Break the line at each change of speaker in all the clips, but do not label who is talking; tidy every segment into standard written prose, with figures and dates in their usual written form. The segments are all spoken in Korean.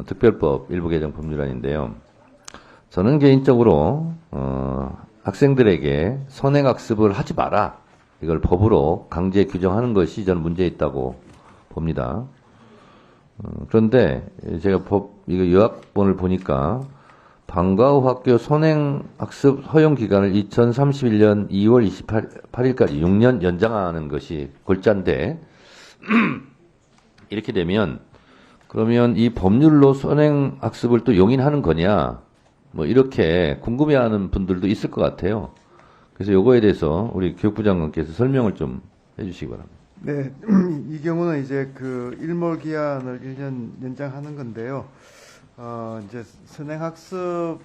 특별법 일부 개정 법률안인데요. 저는 개인적으로 학생들에게 선행학습을 하지 마라. 이걸 법으로 강제 규정하는 것이 저는 문제 있다고 봅니다. 그런데 제가 이거 요약본을 보니까 방과 후 학교 선행학습 허용 기간을 2031년 2월 28일까지 6년 연장하는 것이 골자인데 이렇게 되면 그러면 이 법률로 선행학습을 또 용인하는 거냐 뭐 이렇게 궁금해하는 분들도 있을 것 같아요. 그래서 요거에 대해서 우리 교육부 장관께서 설명을 좀 해주시기 바랍니다.
네, 이 경우는 이제 그 일몰 기한을 1년 연장하는 건데요. 이제 선행학습이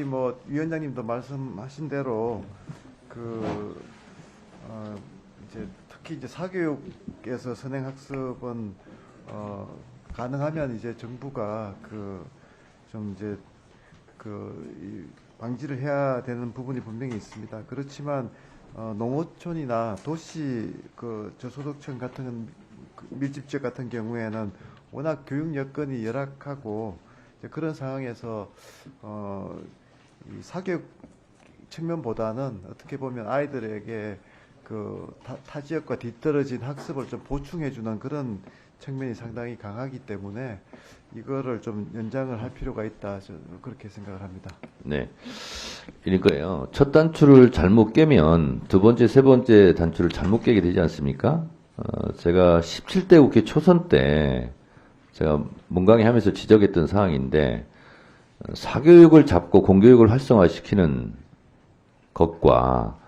뭐 위원장님도 말씀하신 대로 이제 특히 이제 사교육에서 선행학습은 가능하면 이제 정부가 좀 이제 이 방지를 해야 되는 부분이 분명히 있습니다. 그렇지만 농어촌이나 도시 저소득층 같은 밀집 지역 같은 경우에는 워낙 교육 여건이 열악하고 그런 상황에서 이 사교육 측면보다는 어떻게 보면 아이들에게 타 지역과 뒤떨어진 학습을 좀 보충해주는 그런 측면이 상당히 강하기 때문에 이거를 좀 연장을 할 필요가 있다. 저는 그렇게 생각을 합니다.
네. 이럴 거예요. 첫 단추를 잘못 깨면 두 번째, 세 번째 단추를 잘못 깨게 되지 않습니까? 제가 17대 국회 초선 때 제가 문강의 하면서 지적했던 사항인데 사교육을 잡고 공교육을 활성화시키는 것과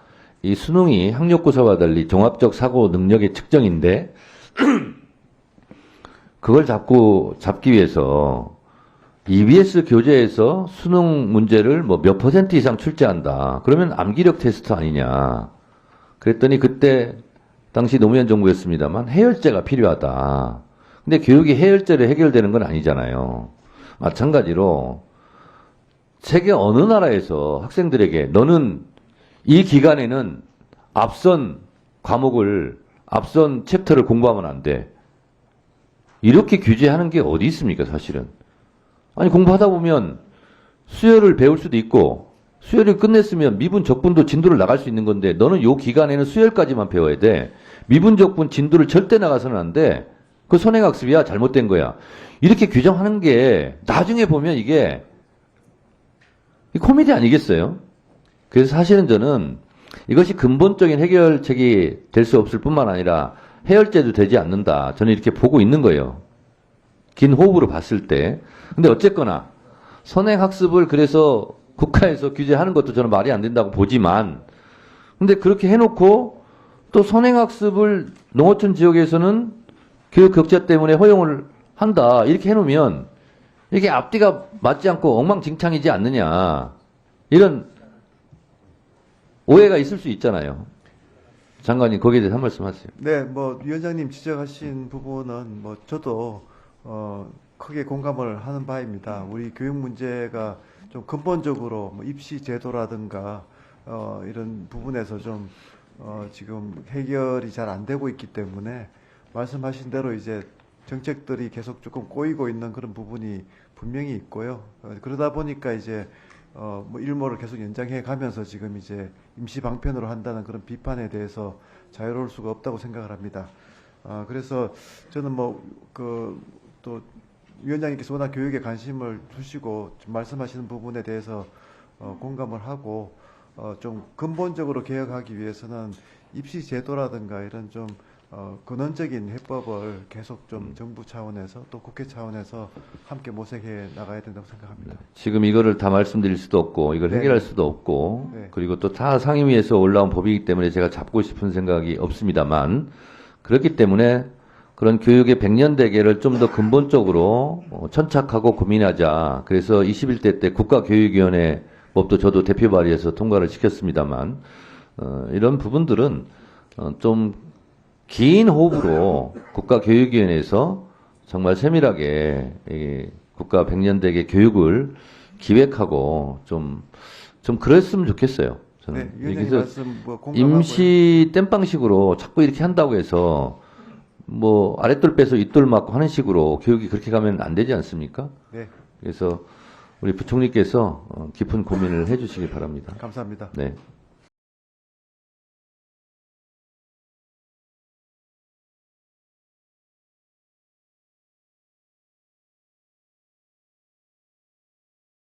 이 수능이 학력고사와 달리 종합적 사고 능력의 측정인데 그걸 잡기 위해서 EBS 교재에서 수능 문제를 뭐 몇 % 이상 출제한다. 그러면 암기력 테스트 아니냐. 그랬더니 그때 당시 노무현 정부였습니다만 해열제가 필요하다. 근데 교육이 해열제로 해결되는 건 아니잖아요. 마찬가지로 세계 어느 나라에서 학생들에게 너는 이 기간에는 앞선 챕터를 공부하면 안 돼. 이렇게 규제하는 게 어디 있습니까, 사실은? 아니, 공부하다 보면 수열을 배울 수도 있고, 수열을 끝냈으면 미분, 적분도 진도를 나갈 수 있는 건데, 너는 요 기간에는 수열까지만 배워야 돼. 미분, 적분, 진도를 절대 나가서는 안 돼. 그 선행학습이야, 잘못된 거야. 이렇게 규정하는 게, 나중에 보면 이게, 코미디 아니겠어요? 그래서 사실은 저는 이것이 근본적인 해결책이 될 수 없을 뿐만 아니라, 해열제도 되지 않는다. 저는 이렇게 보고 있는 거예요. 긴 호흡으로 봤을 때. 근데 어쨌거나 선행학습을 그래서 국가에서 규제하는 것도 저는 말이 안 된다고 보지만 근데 그렇게 해놓고 또 선행학습을 농어촌 지역에서는 교육 격차 때문에 허용을 한다. 이렇게 해놓으면 이게 앞뒤가 맞지 않고 엉망진창이지 않느냐. 이런 오해가 있을 수 있잖아요. 장관님 거기에 대해서 한 말씀 하세요.
네, 뭐 위원장님 지적하신 부분은 뭐 저도 크게 공감을 하는 바입니다. 우리 교육 문제가 좀 근본적으로 뭐 입시 제도라든가 이런 부분에서 좀 지금 해결이 잘 안 되고 있기 때문에 말씀하신 대로 이제 정책들이 계속 조금 꼬이고 있는 그런 부분이 분명히 있고요. 그러다 보니까 이제 뭐 일모를 계속 연장해 가면서 지금 이제 임시 방편으로 한다는 그런 비판에 대해서 자유로울 수가 없다고 생각을 합니다. 그래서 저는 또 위원장님께서 워낙 교육에 관심을 두시고 말씀하시는 부분에 대해서 공감을 하고 좀 근본적으로 개혁하기 위해서는 입시 제도라든가 이런 좀 근원적인 해법을 계속 좀 정부 차원에서 또 국회 차원에서 함께 모색해 나가야 된다고 생각합니다.
지금 이거를 다 말씀드릴 수도 없고 이걸
네.
해결할 수도 없고
네.
그리고 또 타 상임위에서 올라온 법이기 때문에 제가 잡고 싶은 생각이 없습니다만 그렇기 때문에 그런 교육의 100년 대계를 좀 더 근본적으로 천착하고 고민하자. 그래서 21대 때 국가교육위원회 법도 저도 대표 발의해서 통과를 시켰습니다만 이런 부분들은 좀 긴 호흡으로 국가교육위원회에서 정말 세밀하게 이 국가 100년 대계 교육을 기획하고 좀 그랬으면 좋겠어요. 저는
네, 위원장님
여기서
말씀 뭐 공감하고요.
임시 땜빵식으로 자꾸 이렇게 한다고 해서 뭐 아랫돌 빼서 윗돌 맞고 하는 식으로 교육이 그렇게 가면 안 되지 않습니까?
네,
그래서 우리 부총리께서 깊은 고민을 해주시기 바랍니다.
감사합니다.
네.